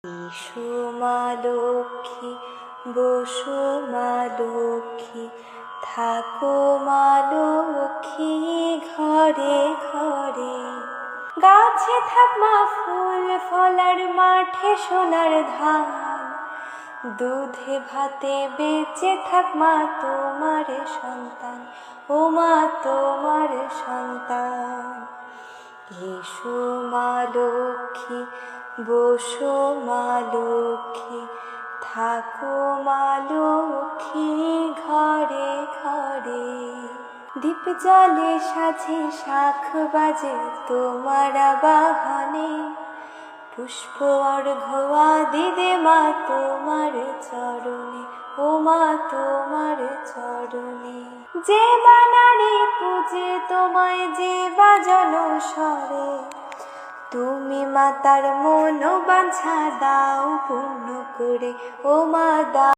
এসো মা লক্ষ্মী, বসো মা লক্ষ্মী, থাকো মা লক্ষ্মী ঘরে ঘরে। গাছে থাক মা ফুল ফলার, মাঠে সোনার ধান, দুধে ভাতে বেঁচে থাক মা তোমার সন্তান, ও মা তোমার সন্তান। এসো মা লক্ষ্মী, বসো মা লক্ষ্মী, থাকো মা লক্ষ্মী ঘরে ঘরে। দীপ জলে সাজে শাখ বাজে তোমার বাহনে, পুষ্প অর্ঘ্য দিদে মা তোমার চরণে, ও মা তোমার চরণে। যে বানারে পূজে তোমায়, যে বাজন স্বরে, তুমি মা তার মনোবাঞ্ছা দাও পূর্ণ করে, ও মা দাও।